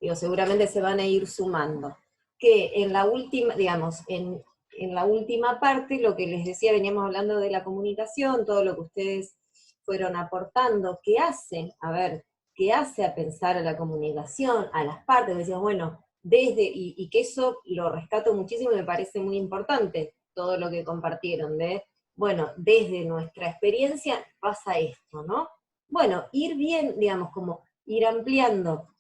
digo, seguramente se van a ir sumando, que en la última, digamos, en la última parte, lo que les decía, veníamos hablando de la comunicación, todo lo que ustedes fueron aportando, ¿qué hace? A ver, ¿qué hace a pensar a la comunicación, a las partes? Decíamos, bueno, desde, y que eso lo rescato muchísimo y me parece muy importante, todo lo que compartieron, de, bueno, desde nuestra experiencia pasa esto, ¿no? Bueno, ir bien, digamos, como ir ampliando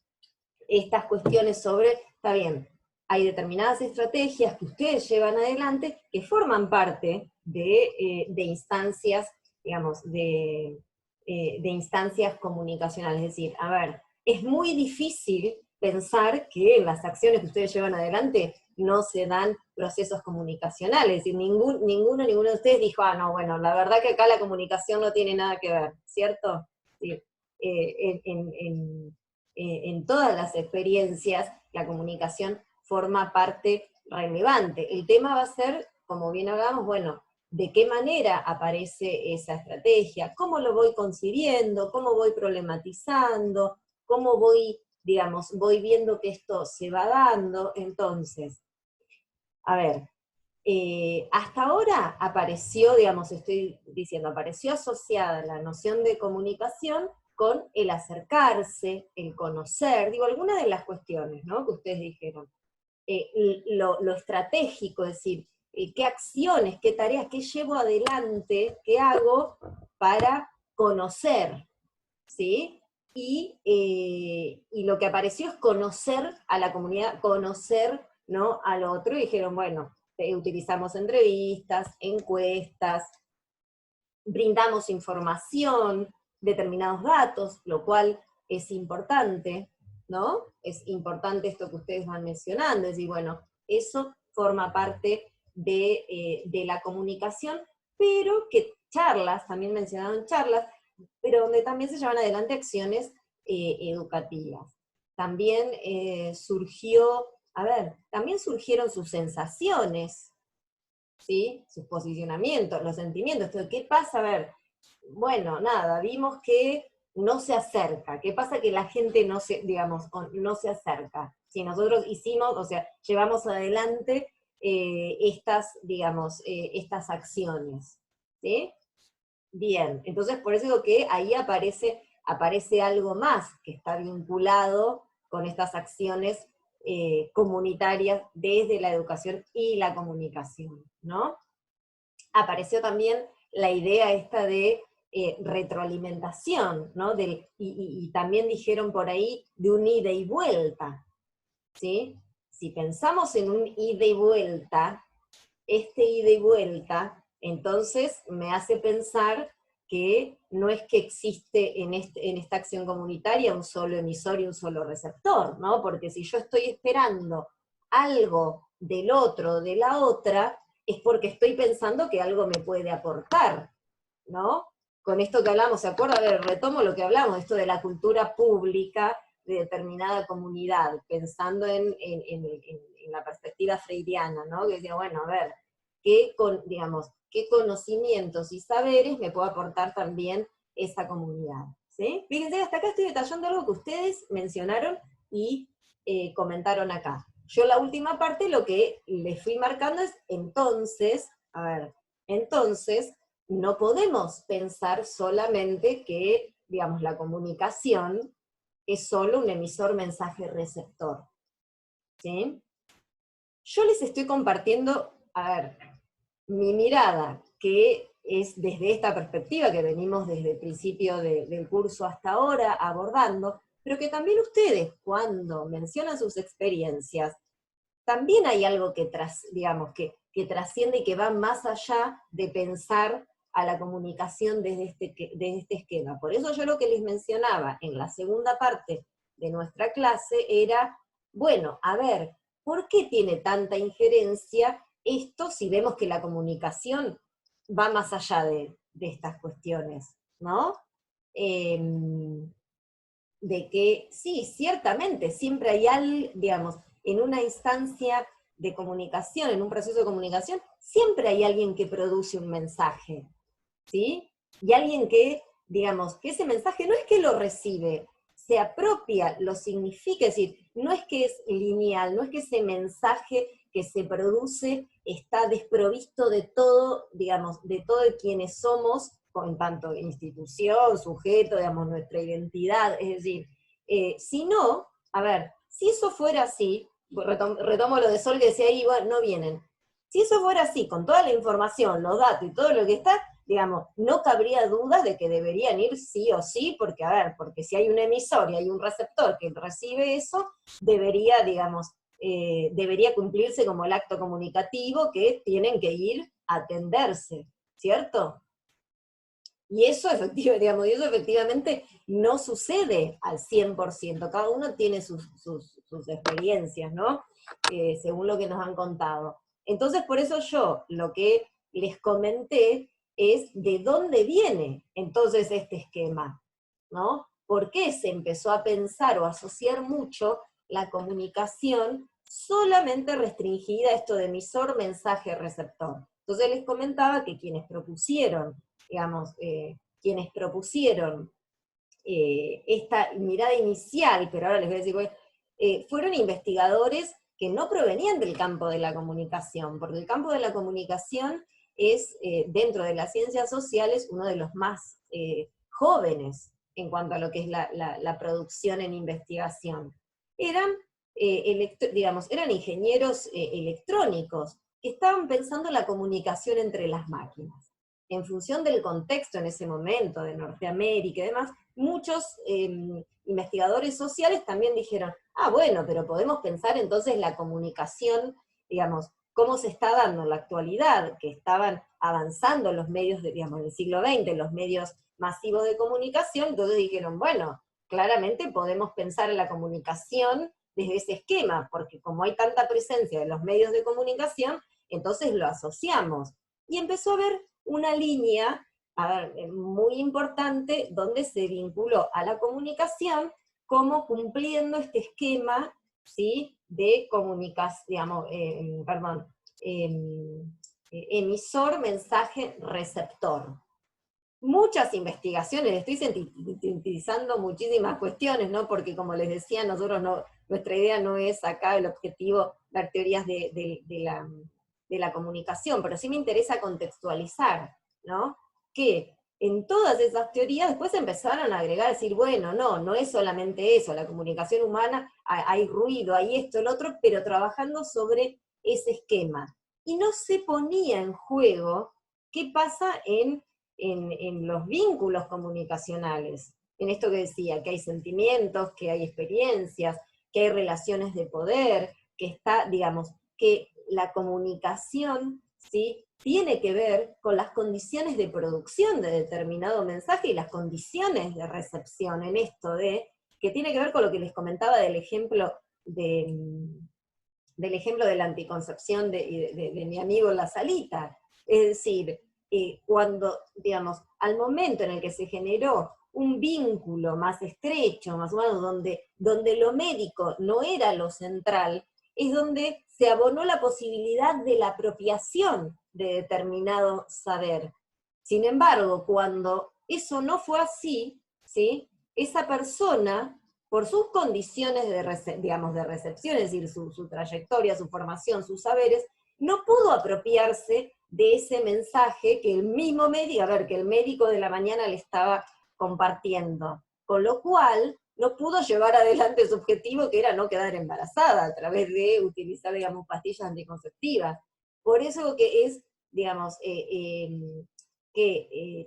estas cuestiones sobre, está bien, hay determinadas estrategias que ustedes llevan adelante que forman parte de instancias, digamos, de instancias comunicacionales. Es decir, a ver, es muy difícil pensar que en las acciones que ustedes llevan adelante no se dan procesos comunicacionales. Es decir, ninguno de ustedes dijo, ah, no, bueno, la verdad que acá la comunicación no tiene nada que ver, ¿cierto? Es decir, en todas las experiencias la comunicación forma parte relevante. El tema va a ser, como bien hablamos, bueno, de qué manera aparece esa estrategia, cómo lo voy concibiendo, cómo voy problematizando, cómo voy, digamos, voy viendo que esto se va dando. Entonces, a ver, hasta ahora apareció, digamos, estoy diciendo, apareció asociada la noción de comunicación con el acercarse, el conocer, digo, algunas de las cuestiones, ¿no?, que ustedes dijeron. Lo estratégico, es decir, qué acciones, qué tareas, qué llevo adelante, qué hago para conocer, ¿sí? Y lo que apareció es conocer a la comunidad, conocer, ¿no?, al otro, y dijeron, bueno, utilizamos entrevistas, encuestas, brindamos información, determinados datos, lo cual es importante, ¿no? Es importante esto que ustedes van mencionando, es decir, bueno, eso forma parte de la comunicación, pero que charlas, también mencionaron charlas, pero donde también se llevan adelante acciones educativas. También surgió, a ver, también surgieron sus sensaciones, ¿sí? Sus posicionamientos, los sentimientos. Entonces, ¿qué pasa? A ver, bueno, nada, vimos que no se acerca. ¿Qué pasa? Que la gente no se, digamos, no se acerca. Si nosotros hicimos, o sea, llevamos adelante estas, digamos, estas acciones, ¿sí? Bien, entonces por eso digo que ahí aparece algo más que está vinculado con estas acciones comunitarias desde la educación y la comunicación, ¿no? Apareció también la idea esta de retroalimentación, ¿no? Y también dijeron por ahí de un ida y vuelta, ¿sí? Si pensamos en un ida y vuelta, este ida y vuelta, entonces me hace pensar que no es que existe en esta acción comunitaria un solo emisor y un solo receptor, ¿no? Porque si yo estoy esperando algo del otro, de la otra, es porque estoy pensando que algo me puede aportar, ¿no? Con esto que hablamos, ¿se acuerda? A ver, retomo lo que hablamos, esto de la cultura pública de determinada comunidad, pensando en la perspectiva freiriana, ¿no? Que decía, bueno, a ver, digamos, qué conocimientos y saberes me puede aportar también esa comunidad, ¿sí? Fíjense, hasta acá estoy detallando algo que ustedes mencionaron y comentaron acá. Yo la última parte lo que les fui marcando es, entonces, a ver, entonces, no podemos pensar solamente que, digamos, la comunicación es solo un emisor mensaje-receptor, ¿sí? Yo les estoy compartiendo, a ver, mi mirada, que es desde esta perspectiva que venimos desde el principio del curso hasta ahora abordando, pero que también ustedes, cuando mencionan sus experiencias, también hay algo que, digamos, que trasciende y que va más allá de pensar a la comunicación desde este esquema. Por eso yo lo que les mencionaba en la segunda parte de nuestra clase era, bueno, a ver, ¿por qué tiene tanta injerencia esto si vemos que la comunicación va más allá de estas cuestiones, ¿no? De que sí, ciertamente, siempre hay algo, digamos, en una instancia de comunicación, en un proceso de comunicación, siempre hay alguien que produce un mensaje, ¿sí? Y alguien que, digamos, que ese mensaje no es que lo recibe, se apropia, lo significa, es decir, no es que es lineal, no es que ese mensaje que se produce está desprovisto de todo, digamos, de todo de quienes somos, en tanto institución, sujeto, digamos, nuestra identidad, es decir, si no, a ver, si eso fuera así, retomo lo de Sol que decía ahí, bueno, no vienen. Si eso fuera así, con toda la información, los datos y todo lo que está, digamos, no cabría dudas de que deberían ir sí o sí, porque, a ver, porque si hay un emisor y hay un receptor que recibe eso, debería, digamos, debería cumplirse como el acto comunicativo que tienen que ir a atenderse, ¿cierto? Y eso, digamos, y eso efectivamente no sucede al 100%, cada uno tiene sus experiencias, ¿no? Según lo que nos han contado. Entonces, por eso yo lo que les comenté es de dónde viene entonces este esquema, ¿no? ¿Por qué se empezó a pensar o a asociar mucho la comunicación solamente restringida a esto de emisor, mensaje, receptor? Entonces les comentaba que digamos, quienes propusieron esta mirada inicial, pero ahora les voy a decir, fueron investigadores que no provenían del campo de la comunicación, porque el campo de la comunicación es, dentro de las ciencias sociales, uno de los más jóvenes en cuanto a lo que es la producción en investigación. Eran, digamos, eran ingenieros electrónicos que estaban pensando en la comunicación entre las máquinas. En función del contexto en ese momento, de Norteamérica y demás, muchos investigadores sociales también dijeron, ah, bueno, pero podemos pensar entonces la comunicación, digamos, cómo se está dando en la actualidad, que estaban avanzando los medios, digamos, del siglo XX, los medios masivos de comunicación, entonces dijeron, bueno, claramente podemos pensar en la comunicación desde ese esquema, porque como hay tanta presencia de los medios de comunicación, entonces lo asociamos. Y empezó a haber una línea, a ver, muy importante, donde se vinculó a la comunicación como cumpliendo este esquema, ¿sí?, de comunicación, digamos, emisor, mensaje, receptor. Muchas investigaciones, estoy sintetizando muchísimas cuestiones, ¿no? Porque como les decía, nosotros no, nuestra idea no es acá el objetivo dar teorías de la comunicación, pero sí me interesa contextualizar, ¿no? Que en todas esas teorías después empezaron a agregar, a decir, bueno, no es solamente eso, la comunicación humana, hay ruido, hay esto, el otro, pero trabajando sobre ese esquema. Y no se ponía en juego qué pasa en los vínculos comunicacionales, en esto que decía, que hay sentimientos, que hay experiencias, que hay relaciones de poder, que está, digamos, que la comunicación, ¿sí?, tiene que ver con las condiciones de producción de determinado mensaje y las condiciones de recepción en esto que tiene que ver con lo que les comentaba del ejemplo de la anticoncepción de mi amigo en la salita. Es decir, cuando, digamos, al momento en el que se generó un vínculo más estrecho, más o menos, donde lo médico no era lo central, es donde se abonó la posibilidad de la apropiación de determinado saber. Sin embargo, cuando eso no fue así, ¿sí?, esa persona, por sus condiciones digamos, de recepción, es decir, su trayectoria, su formación, sus saberes, no pudo apropiarse de ese mensaje que el mismo médico, a ver, que el médico de la mañana le estaba compartiendo. Con lo cual, no pudo llevar adelante su objetivo, que era no quedar embarazada, a través de utilizar, digamos, pastillas anticonceptivas. Por eso que es, digamos,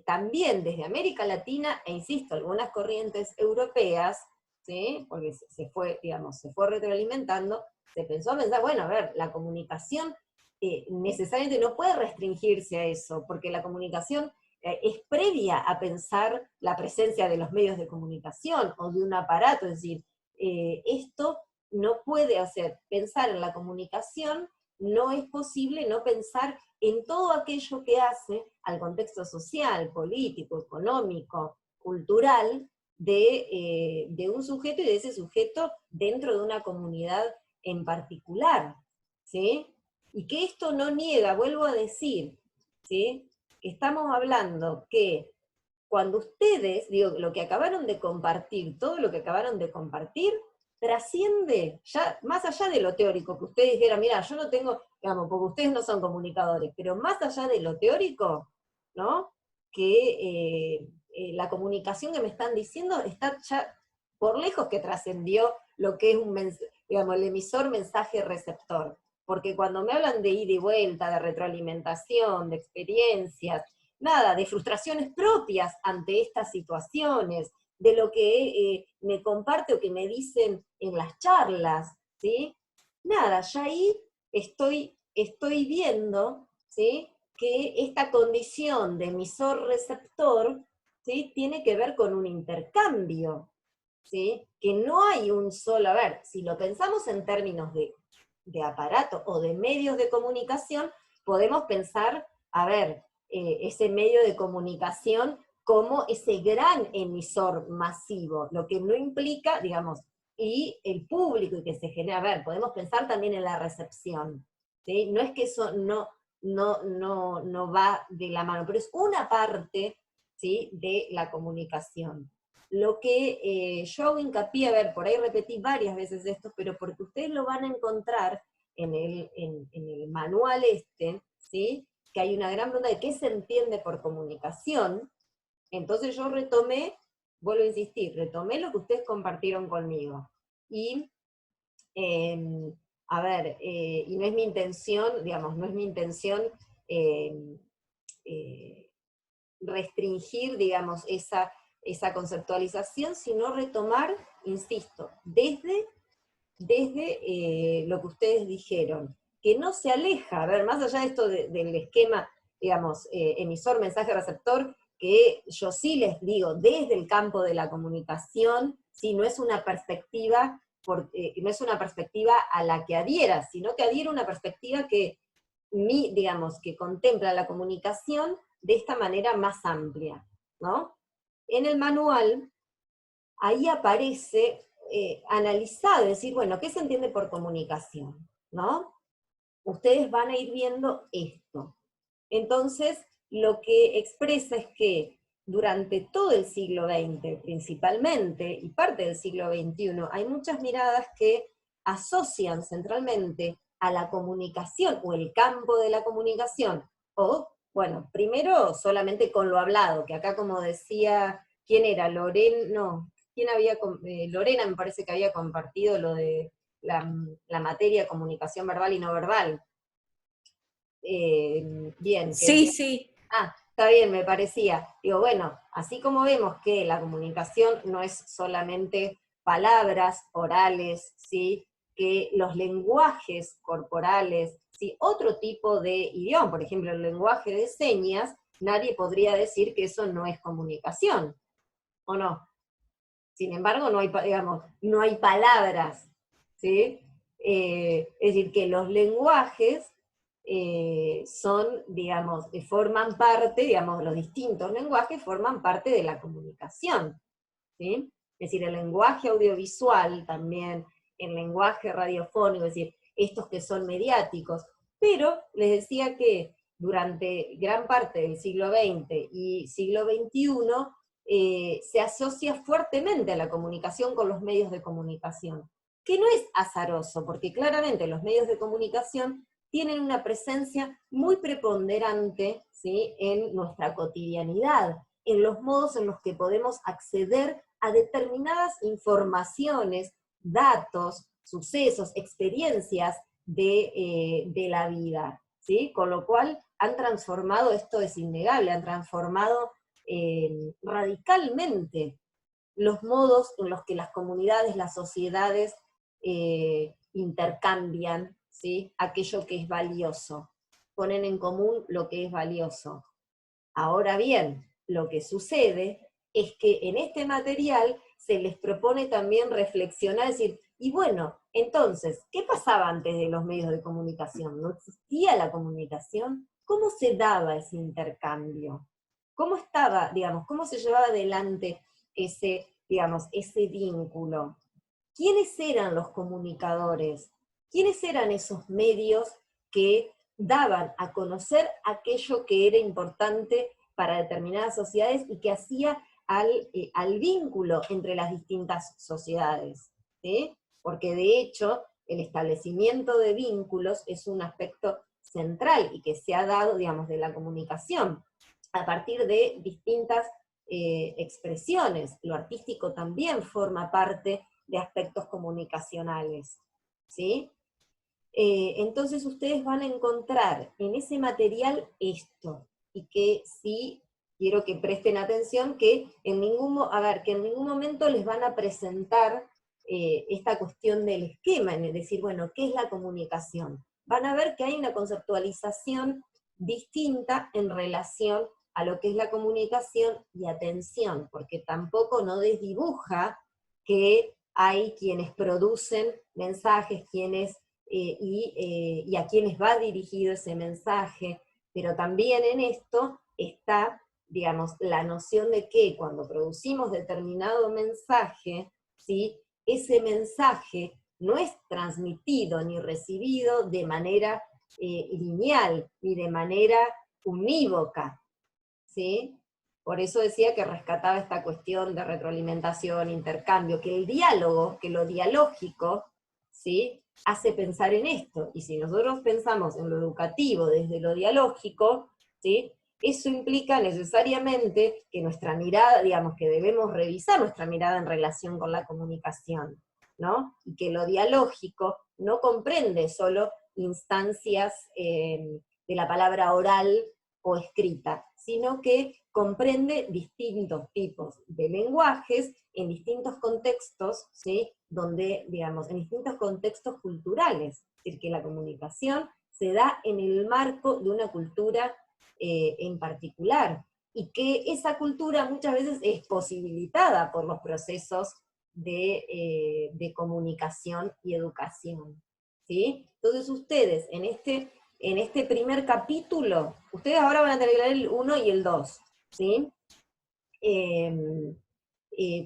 también desde América Latina, e insisto, algunas corrientes europeas, ¿sí?, porque se fue, digamos, se fue retroalimentando, se pensó a pensar, bueno, a ver, la comunicación necesariamente no puede restringirse a eso, porque la comunicación es previa a pensar la presencia de los medios de comunicación o de un aparato, es decir, esto no puede hacer, pensar en la comunicación, no es posible no pensar en todo aquello que hace al contexto social, político, económico, cultural, de un sujeto y de ese sujeto dentro de una comunidad en particular, ¿sí? Y que esto no niega, vuelvo a decir, ¿sí?, que estamos hablando que cuando ustedes, digo, lo que acabaron de compartir, todo lo que acabaron de compartir, trasciende ya más allá de lo teórico, que ustedes dijeran, mira, yo no tengo, digamos, porque ustedes no son comunicadores, pero más allá de lo teórico, ¿no? Que la comunicación que me están diciendo está ya por lejos que trascendió lo que es digamos, el emisor mensaje-receptor. Porque cuando me hablan de ida y vuelta, de retroalimentación, de experiencias, nada, de frustraciones propias ante estas situaciones, de lo que me comparte o que me dicen en las charlas, ¿sí? Nada, ya ahí estoy viendo, ¿sí? Que esta condición de emisor-receptor, ¿sí? Tiene que ver con un intercambio, ¿sí? Que no hay un solo, a ver, si lo pensamos en términos de aparato o de medios de comunicación, podemos pensar, a ver, ese medio de comunicación como ese gran emisor masivo, lo que no implica, digamos, y el público y que se genera, a ver, podemos pensar también en la recepción, ¿sí? No es que eso no va de la mano, pero es una parte, ¿sí? De la comunicación. Lo que yo hago hincapié, a ver, por ahí repetí varias veces esto, pero porque ustedes lo van a encontrar en el manual ¿sí? Que hay una gran pregunta de qué se entiende por comunicación. Entonces yo retomé, vuelvo a insistir, retomé lo que ustedes compartieron conmigo. Y, a ver, y no es mi intención, digamos, no es mi intención eh, eh, restringir, digamos, esa conceptualización, sino retomar, insisto, desde lo que ustedes dijeron, que no se aleja, a ver, más allá de esto del esquema, digamos, emisor, mensaje, receptor, que yo sí les digo, desde el campo de la comunicación, si no es una perspectiva, no es una perspectiva a la que adhiera, sino que adhiera una perspectiva que, digamos, que contempla la comunicación de esta manera más amplia, ¿no? En el manual, ahí aparece analizado, es decir, bueno, ¿qué se entiende por comunicación? ¿No? Ustedes van a ir viendo esto. Entonces, lo que expresa es que durante todo el siglo XX, principalmente, y parte del siglo XXI, hay muchas miradas que asocian centralmente a la comunicación, o el campo de la comunicación, o, bueno, primero solamente con lo hablado, que acá como decía, ¿quién era? Lorena me parece que había compartido lo de la materia de comunicación verbal y no verbal. Bien, que Sí, decía, sí. está bien, me parecía. Digo, bueno, así como vemos que la comunicación no es solamente palabras orales, ¿sí? Que los lenguajes corporales, ¿sí? Otro tipo de idioma, por ejemplo, el lenguaje de señas, nadie podría decir que eso no es comunicación, ¿o no? Sin embargo, no hay, digamos, no hay palabras, ¿sí? Es decir, que los lenguajes son, digamos, forman parte, digamos, los distintos lenguajes forman parte de la comunicación, ¿sí? Es decir, el lenguaje audiovisual también, el lenguaje radiofónico, es decir, estos que son mediáticos, pero les decía que durante gran parte del siglo XX y siglo XXI se asocia fuertemente a la comunicación con los medios de comunicación, que no es azaroso, porque claramente los medios de comunicación tienen una presencia muy preponderante, ¿sí? En nuestra cotidianidad, en los modos en los que podemos acceder a determinadas informaciones, datos, sucesos, experiencias de la vida, ¿sí? Con lo cual han transformado, esto es innegable, han transformado radicalmente los modos en los que las comunidades, las sociedades intercambian, ¿sí? Aquello que es valioso, ponen en común lo que es valioso. Ahora bien, lo que sucede es que en este material se les propone también reflexionar, decir, y bueno, entonces, ¿qué pasaba antes de los medios de comunicación? ¿No existía la comunicación? ¿Cómo se daba ese intercambio? ¿Cómo estaba, digamos, cómo se llevaba adelante ese, digamos, ese vínculo? ¿Quiénes eran los comunicadores? ¿Quiénes eran esos medios que daban a conocer aquello que era importante para determinadas sociedades y que hacía al vínculo entre las distintas sociedades, ¿sí? Porque de hecho el establecimiento de vínculos es un aspecto central y que se ha dado, digamos, de la comunicación a partir de distintas expresiones. Lo artístico también forma parte de aspectos comunicacionales, ¿sí? Entonces ustedes van a encontrar en ese material esto, y que sí quiero que presten atención que en ningún momento les van a presentar esta cuestión del esquema, es decir, bueno, ¿qué es la comunicación? Van a ver que hay una conceptualización distinta en relación a lo que es la comunicación y atención, porque tampoco no desdibuja que hay quienes producen mensajes, y a quienes va dirigido ese mensaje, pero también en esto está, digamos, la noción de que cuando producimos determinado mensaje, ¿sí?, ese mensaje no es transmitido ni recibido de manera lineal, ni de manera unívoca, ¿sí? Por eso decía que rescataba esta cuestión de retroalimentación, intercambio, que el diálogo, que lo dialógico, ¿sí?, hace pensar en esto. Y si nosotros pensamos en lo educativo desde lo dialógico, ¿sí?, eso implica necesariamente que nuestra mirada, digamos, que debemos revisar nuestra mirada en relación con la comunicación, ¿no? Y que lo dialógico no comprende solo instancias de la palabra oral o escrita, sino que comprende distintos tipos de lenguajes en distintos contextos, ¿sí?, donde, digamos, en distintos contextos culturales, es decir, que la comunicación se da en el marco de una cultura en particular, y que esa cultura muchas veces es posibilitada por los procesos de comunicación y educación, ¿sí? Entonces ustedes, en este primer capítulo, ustedes ahora van a tener que leer el 1 y el 2, ¿sí?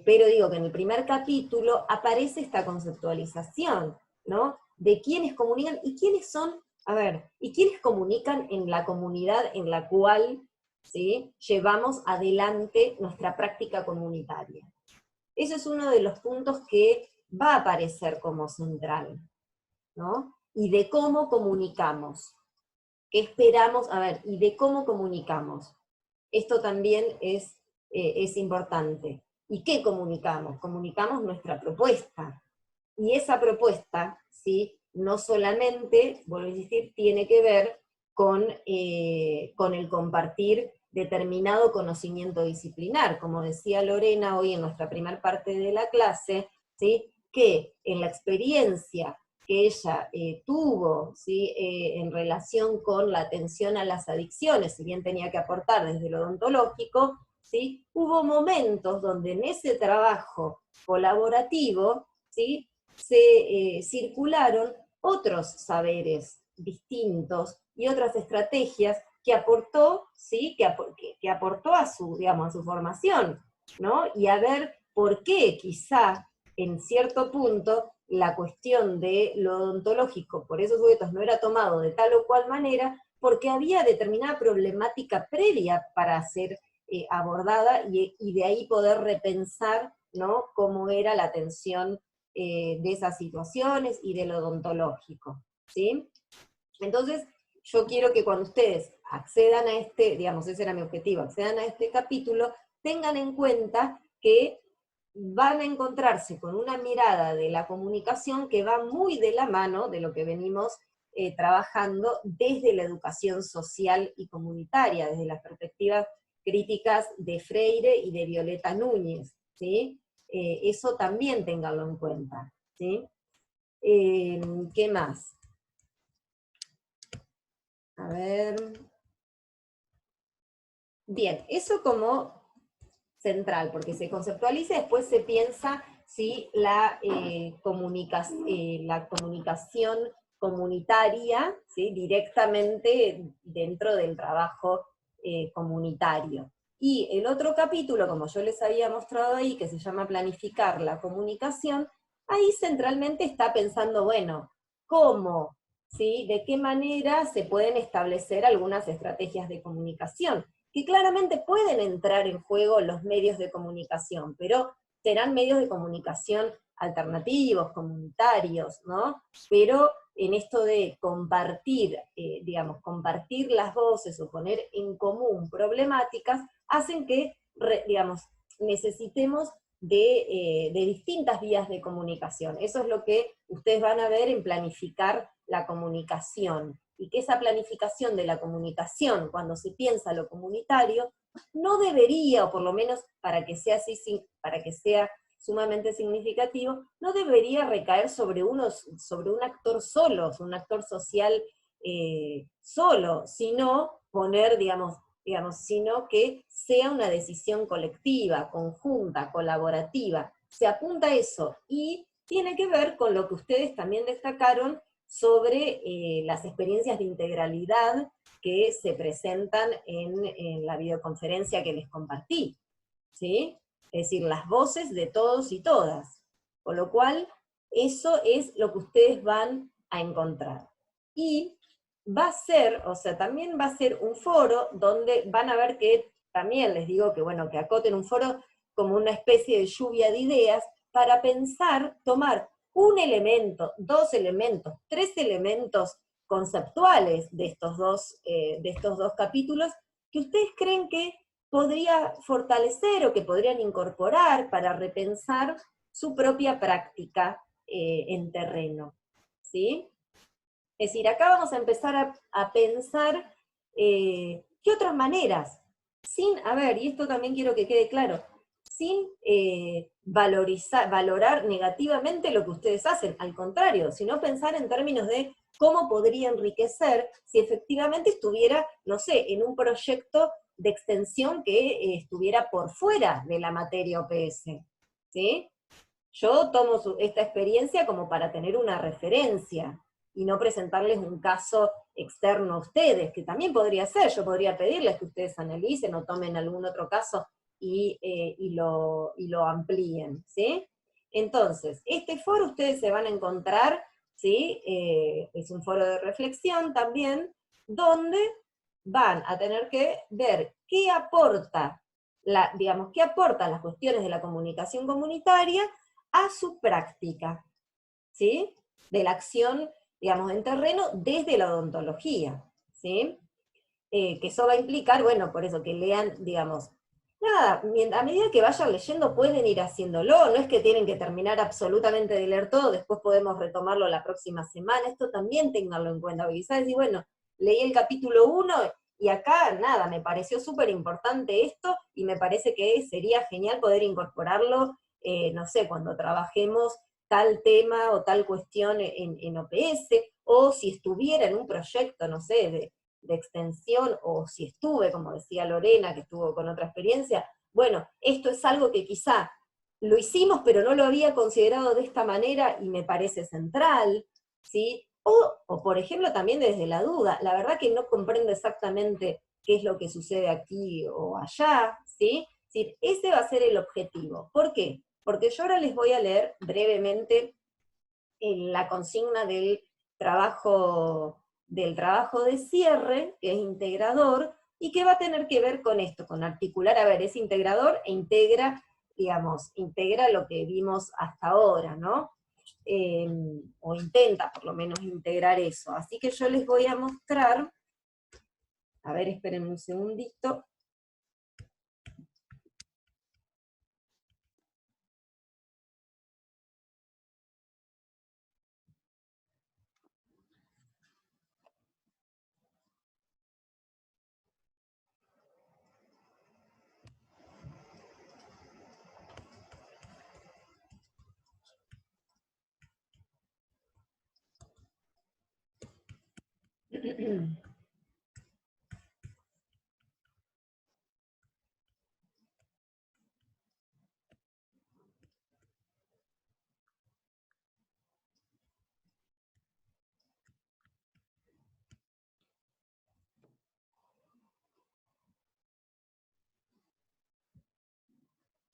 Pero digo que en el primer capítulo aparece esta conceptualización, ¿no? De quiénes comunican y quiénes son, a ver, y quiénes comunican en la comunidad en la cual, ¿sí?, llevamos adelante nuestra práctica comunitaria. Ese es uno de los puntos que va a aparecer como central, ¿no? Y de cómo comunicamos. ¿Qué esperamos? A ver, y de cómo comunicamos. Esto también es importante. ¿Y qué comunicamos? Comunicamos nuestra propuesta. Y esa propuesta, ¿sí?, no solamente, vuelvo a insistir, tiene que ver con el compartir determinado conocimiento disciplinar. Como decía Lorena hoy en nuestra primera parte de la clase, ¿sí?, que en la experiencia que ella tuvo, ¿sí?, en relación con la atención a las adicciones, si bien tenía que aportar desde lo odontológico, ¿sí?, hubo momentos donde en ese trabajo colaborativo, ¿sí?, se circularon otros saberes distintos y otras estrategias que aportó, ¿sí?, que aportó a su, digamos, a su formación, ¿no? Y a ver por qué quizá en cierto punto la cuestión de lo odontológico por esos sujetos no era tomado de tal o cual manera, porque había determinada problemática previa para ser abordada, y de ahí poder repensar, ¿no?, cómo era la atención de esas situaciones y de lo odontológico, ¿sí? Entonces, yo quiero que cuando ustedes accedan a digamos, ese era mi objetivo, accedan a este capítulo, tengan en cuenta que van a encontrarse con una mirada de la comunicación que va muy de la mano de lo que venimos trabajando desde la educación social y comunitaria, desde las perspectivas críticas de Freire y de Violeta Núñez, ¿sí? Eso también ténganlo en cuenta, ¿sí? ¿Qué más? A ver. Bien, eso como central, porque se conceptualiza y después se piensa si la comunicación comunitaria, ¿sí?, directamente dentro del trabajo comunitario. Y el otro capítulo, como yo les había mostrado ahí, que se llama Planificar la comunicación, ahí centralmente está pensando, bueno, ¿cómo? ¿Sí? ¿De qué manera se pueden establecer algunas estrategias de comunicación? que claramente pueden entrar en juego los medios de comunicación, pero serán medios de comunicación alternativos, comunitarios, ¿no? Pero en esto de compartir, digamos, compartir las voces o poner en común problemáticas, hacen que, digamos, necesitemos de distintas vías de comunicación. Eso es lo que ustedes van a ver en planificar la comunicación, y que esa planificación de la comunicación, cuando se piensa lo comunitario, no debería, o por lo menos para que sea así, para que sea sumamente significativo, no debería recaer sobre un actor solo, un actor social solo, sino poner, digamos, sino que sea una decisión colectiva, conjunta, colaborativa. Se apunta a eso, y tiene que ver con lo que ustedes también destacaron sobre las experiencias de integralidad que se presentan en la videoconferencia que les compartí, ¿sí? Es decir, las voces de todos y todas. Con lo cual, eso es lo que ustedes van a encontrar. Y va a ser, o sea, también va a ser un foro donde van a ver que, también les digo que, bueno, que acoten un foro como una especie de lluvia de ideas para pensar, tomar un elemento, dos elementos, tres elementos conceptuales de estos dos capítulos, que ustedes creen que podría fortalecer o que podrían incorporar para repensar su propia práctica en terreno, ¿sí? Es decir, acá vamos a empezar a pensar qué otras maneras, sin, a ver, y esto también quiero que quede claro, sin valorar negativamente lo que ustedes hacen, al contrario, sino pensar en términos de cómo podría enriquecer si efectivamente estuviera, no sé, en un proyecto de extensión que estuviera por fuera de la materia OPS, ¿sí? Yo tomo esta experiencia como para tener una referencia, y no presentarles un caso externo a ustedes, que también podría ser, yo podría pedirles que ustedes analicen o tomen algún otro caso y lo amplíen, ¿sí? Entonces, este foro ustedes se van a encontrar, ¿sí? Es un foro de reflexión también, donde van a tener que ver qué aporta, digamos, qué aportan las cuestiones de la comunicación comunitaria a su práctica, ¿sí? De la acción, digamos, en terreno desde la odontología, ¿sí? Que eso va a implicar, bueno, por eso que lean, digamos, nada, a medida que vayan leyendo pueden ir haciéndolo, no es que tienen que terminar absolutamente de leer todo, después podemos retomarlo la próxima semana, esto también ténganlo en cuenta, porque quizás decir, bueno, leí el capítulo 1 y acá, nada, me pareció súper importante esto, y me parece que sería genial poder incorporarlo, no sé, cuando trabajemos tal tema o tal cuestión en OPS, o si estuviera en un proyecto, no sé, de extensión, o si estuve, como decía Lorena, que estuvo con otra experiencia, bueno, esto es algo que quizá lo hicimos, pero no lo había considerado de esta manera y me parece central, ¿sí? O por ejemplo, también desde la duda, la verdad que no comprendo exactamente qué es lo que sucede aquí o allá, ¿sí? Sí, ese va a ser el objetivo. ¿Por qué? Porque yo ahora les voy a leer brevemente la consigna del trabajo de cierre, que es integrador, y que va a tener que ver con esto, con articular, a ver, es integrador e integra, digamos, integra lo que vimos hasta ahora, ¿no? O intenta por lo menos integrar eso. Así que yo les voy a mostrar, a ver, esperen un segundito.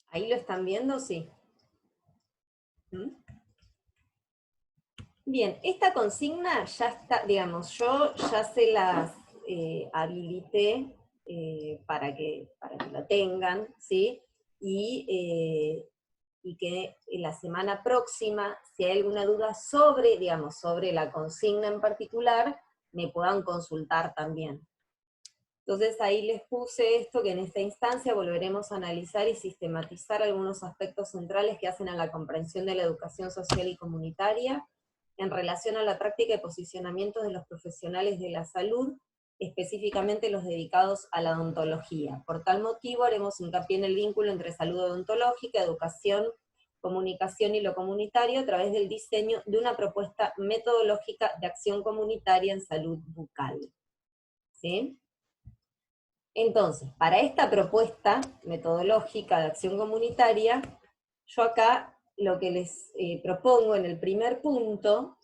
¿Ahí lo están viendo? Sí. ¿Mm? Bien, esta consigna ya está, digamos, yo ya se las habilité para que lo tengan, ¿sí? Y que la semana próxima, si hay alguna duda sobre, digamos, sobre la consigna en particular, me puedan consultar también. Entonces ahí les puse esto, que en esta instancia volveremos a analizar y sistematizar algunos aspectos centrales que hacen a la comprensión de la educación social y comunitaria, en relación a la práctica y posicionamiento de los profesionales de la salud, específicamente los dedicados a la odontología. Por tal motivo haremos hincapié en el vínculo entre salud odontológica, educación, comunicación y lo comunitario a través del diseño de una propuesta metodológica de acción comunitaria en salud bucal. ¿Sí? Entonces, para esta propuesta metodológica de acción comunitaria, yo acá lo que les propongo en el primer punto,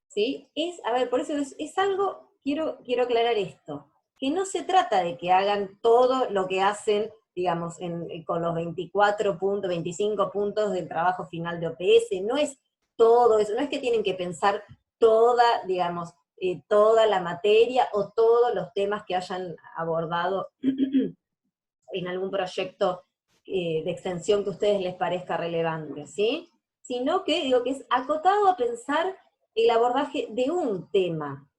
¿sí? Es, a ver, por eso es algo, quiero aclarar esto, que no se trata de que hagan todo lo que hacen, digamos, con los 24 puntos, 25 puntos del trabajo final de OPS, no es todo eso, no es que tienen que pensar toda, digamos, toda la materia o todos los temas que hayan abordado en algún proyecto de extensión que a ustedes les parezca relevante, ¿sí? Sino que, digo, que es acotado a pensar el abordaje de un tema,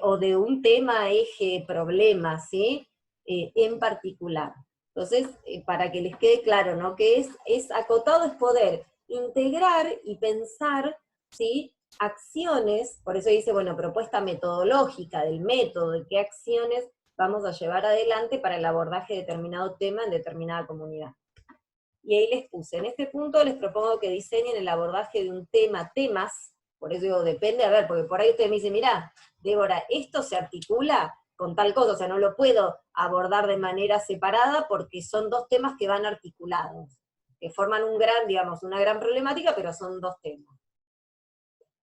o de un tema, eje, problema, ¿sí? En particular. Entonces, para que les quede claro, ¿no? Que es acotado, es poder integrar y pensar, ¿sí? Acciones, por eso dice, bueno, propuesta metodológica del método, de qué acciones vamos a llevar adelante para el abordaje de determinado tema en determinada comunidad. Y ahí les puse, en este punto les propongo que diseñen el abordaje de un tema, temas, por eso digo, depende, a ver, porque por ahí ustedes me dicen, mirá, Débora, esto se articula con tal cosa, o sea, no lo puedo abordar de manera separada porque son dos temas que van articulados, que forman un gran, digamos, una gran problemática, pero son dos temas.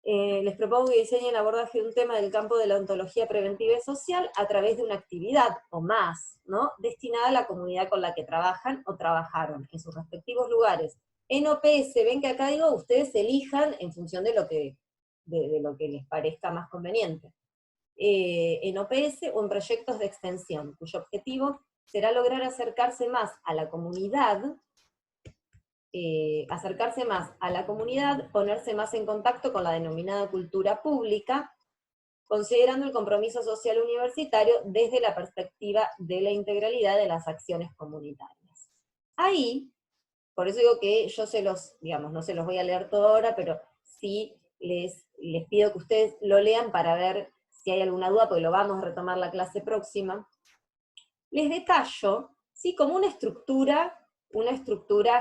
Les propongo que diseñen el abordaje de un tema del campo de la ontología preventiva y social a través de una actividad o más, ¿no? Destinada a la comunidad con la que trabajan o trabajaron en sus respectivos lugares. En OPS, ven que acá digo, ustedes elijan en función de lo que les parezca más conveniente. En OPS o en proyectos de extensión, cuyo objetivo será lograr acercarse más a la comunidad, ponerse más en contacto con la denominada cultura pública, considerando el compromiso social universitario desde la perspectiva de la integralidad de las acciones comunitarias. Ahí, por eso digo que yo digamos, no se los voy a leer todo ahora, pero sí les pido que ustedes lo lean para ver si hay alguna duda, porque lo vamos a retomar la clase próxima. Les detallo, sí, como una estructura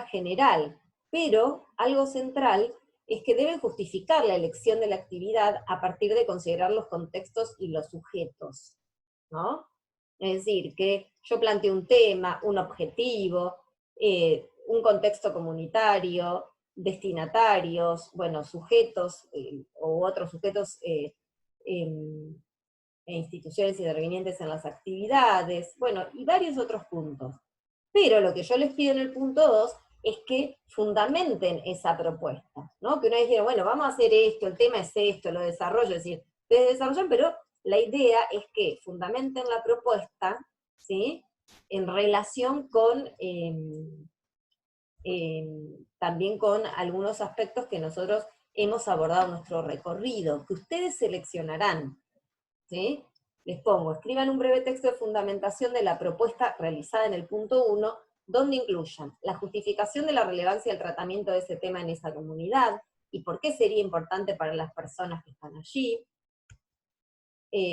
general, pero algo central es que deben justificar la elección de la actividad a partir de considerar los contextos y los sujetos, ¿no? Es decir, que yo planteo un tema, un objetivo, un contexto comunitario, destinatarios, bueno, sujetos, u otros sujetos e instituciones intervinientes en las actividades, bueno, y varios otros puntos. Pero lo que yo les pido en el punto 2 es que fundamenten esa propuesta, ¿no? Que una vez dijeron, bueno, vamos a hacer esto, el tema es esto, lo desarrollo, es decir, ustedes desarrollan, pero la idea es que fundamenten la propuesta, ¿sí? En relación con, también con algunos aspectos que nosotros hemos abordado en nuestro recorrido, que ustedes seleccionarán, ¿sí? Les pongo, escriban un breve texto de fundamentación de la propuesta realizada en el punto 1, donde incluyan la justificación de la relevancia del tratamiento de ese tema en esa comunidad, y por qué sería importante para las personas que están allí,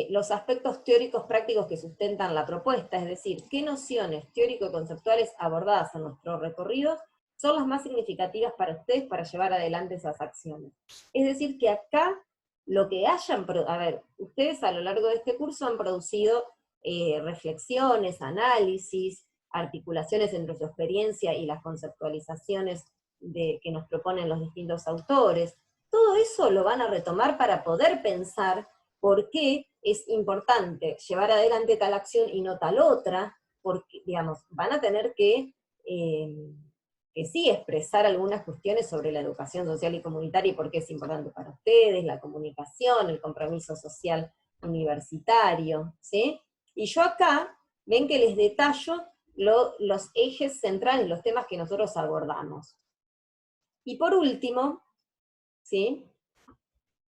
los aspectos teóricos prácticos que sustentan la propuesta, es decir, qué nociones teórico-conceptuales abordadas en nuestro recorrido son las más significativas para ustedes para llevar adelante esas acciones. Es decir, que acá lo que hayan, a ver, ustedes a lo largo de este curso han producido reflexiones, análisis, articulaciones entre su experiencia y las conceptualizaciones que nos proponen los distintos autores. Todo eso lo van a retomar para poder pensar por qué es importante llevar adelante tal acción y no tal otra, porque, digamos, van a tener que sí expresar algunas cuestiones sobre la educación social y comunitaria y por qué es importante para ustedes, la comunicación, el compromiso social universitario, ¿sí? Y yo acá ven que les detallo los ejes centrales, los temas que nosotros abordamos. Y por último, ¿sí?,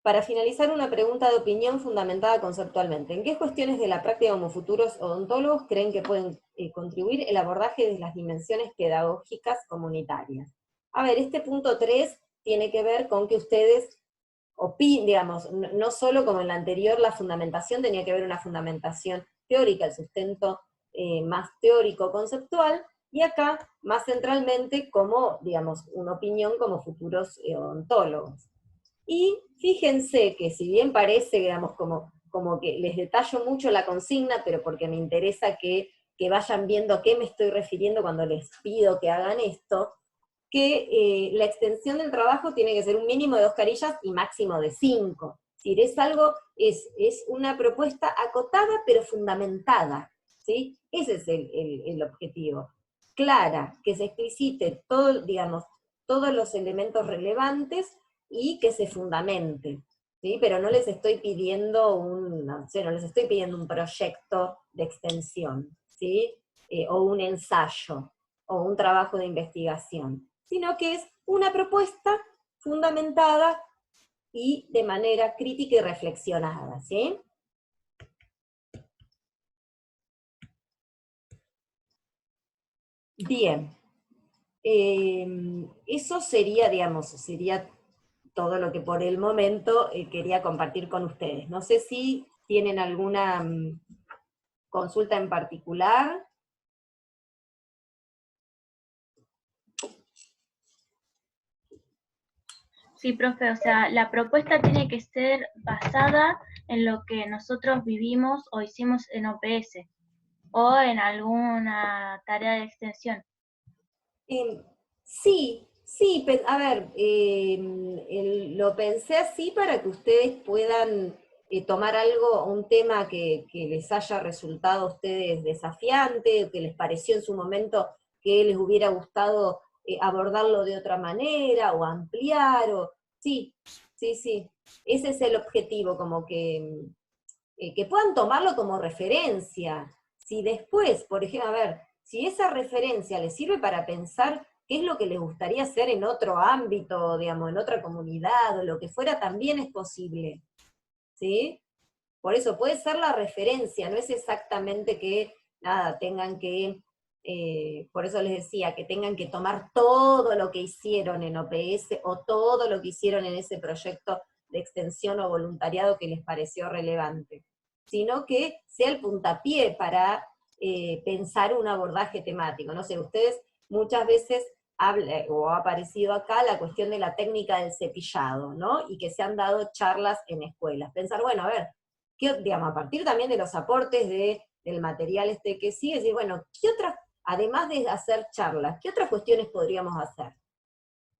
para finalizar, una pregunta de opinión fundamentada conceptualmente. ¿En qué cuestiones de la práctica como futuros odontólogos creen que pueden contribuir el abordaje de las dimensiones pedagógicas comunitarias? A ver, este punto 3 tiene que ver con que ustedes digamos, no solo como en la anterior, la fundamentación tenía que ver una fundamentación teórica, el sustento más teórico conceptual, y acá más centralmente como, digamos, una opinión como futuros odontólogos. Y fíjense que si bien parece, digamos, como que les detallo mucho la consigna, pero porque me interesa que vayan viendo a qué me estoy refiriendo cuando les pido que hagan esto, que la extensión del trabajo tiene que ser un mínimo de 2 carillas y máximo de 5. Es decir, es algo, es una propuesta acotada pero fundamentada, ¿sí? Ese es el objetivo. Clara, que se explicite todo, digamos, todos los elementos relevantes y que se fundamente, ¿sí? Pero no les estoy pidiendo no les estoy pidiendo un proyecto de extensión, ¿sí? O un ensayo, o un trabajo de investigación, sino que es una propuesta fundamentada y de manera crítica y reflexionada, ¿sí? Bien. Eso sería, digamos, sería todo lo que por el momento quería compartir con ustedes. No sé si tienen alguna consulta en particular. Sí, profe, o sea, la propuesta tiene que ser basada en lo que nosotros vivimos o hicimos en OPS, o en alguna tarea de extensión. Sí, sí, a ver, lo pensé así para que ustedes puedan tomar algo, un tema que les haya resultado a ustedes desafiante, o que les pareció en su momento que les hubiera gustado abordarlo de otra manera, o ampliar, sí, sí, sí, ese es el objetivo, como que puedan tomarlo como referencia. Si después, por ejemplo, a ver, si esa referencia les sirve para pensar qué es lo que les gustaría hacer en otro ámbito, digamos, en otra comunidad, o lo que fuera, también es posible, ¿sí? Por eso puede ser la referencia, no es exactamente que, nada, tengan que, por eso les decía, que tengan que tomar todo lo que hicieron en OPS, o todo lo que hicieron en ese proyecto de extensión o voluntariado que les pareció relevante, sino que sea el puntapié para pensar un abordaje temático. No sé, ustedes muchas veces o ha aparecido acá la cuestión de la técnica del cepillado, ¿no? Y que se han dado charlas en escuelas. Pensar, bueno, a ver, digamos, a partir también de los aportes del material este que sigue, decir, bueno, ¿qué otras, además de hacer charlas, qué otras cuestiones podríamos hacer?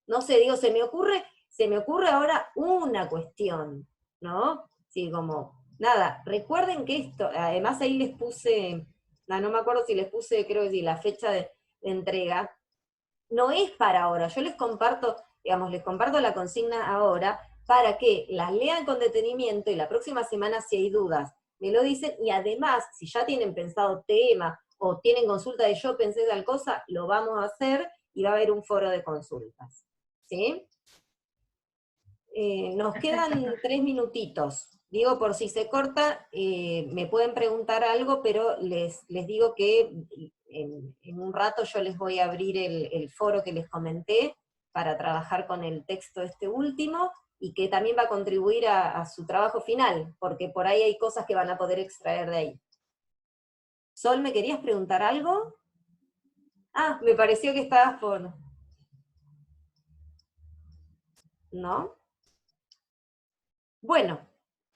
No sé, digo, se me ocurre ahora una cuestión, ¿no? Sí, como, nada, recuerden que esto, además ahí les puse, no me acuerdo si les puse, creo que sí, la fecha de entrega, no es para ahora, yo les comparto, digamos, les comparto la consigna ahora, para que las lean con detenimiento, y la próxima semana, si hay dudas, me lo dicen, y además, si ya tienen pensado tema, o tienen consulta de yo pensé tal cosa, lo vamos a hacer, y va a haber un foro de consultas, ¿sí? Nos quedan 3 minutitos, digo, por si se corta, me pueden preguntar algo, pero les digo que en un rato yo les voy a abrir el foro que les comenté, para trabajar con el texto este último, y que también va a contribuir a su trabajo final, porque por ahí hay cosas que van a poder extraer de ahí. Sol, ¿me querías preguntar algo? Ah, me pareció que estabas por... ¿No? Bueno,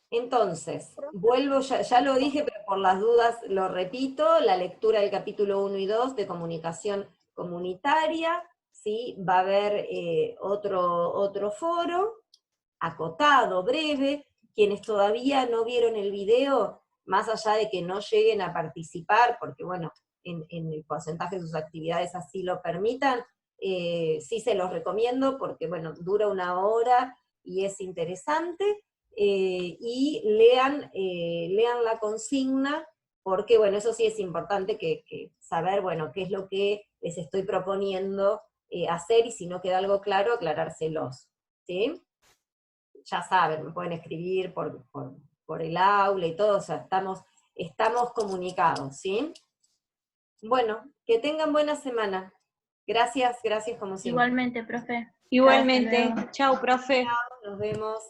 entonces, vuelvo, ya lo dije, pero por las dudas lo repito, la lectura del capítulo 1 y 2 de comunicación comunitaria, ¿sí? Va a haber otro foro, acotado, breve. Quienes todavía no vieron el video, más allá de que no lleguen a participar, porque bueno, en el porcentaje de sus actividades así lo permitan, sí se los recomiendo, porque bueno, dura 1 hora y es interesante, y lean la consigna, porque, bueno, eso sí es importante que saber, bueno, qué es lo que les estoy proponiendo hacer, y si no queda algo claro, aclarárselos, ¿sí? Ya saben, me pueden escribir por el aula y todo, o sea, estamos comunicados, ¿sí? Bueno, que tengan buena semana. Gracias, gracias como siempre. Igualmente, profe. Chao, hasta Igualmente. luego. Chau, profe. Nos vemos.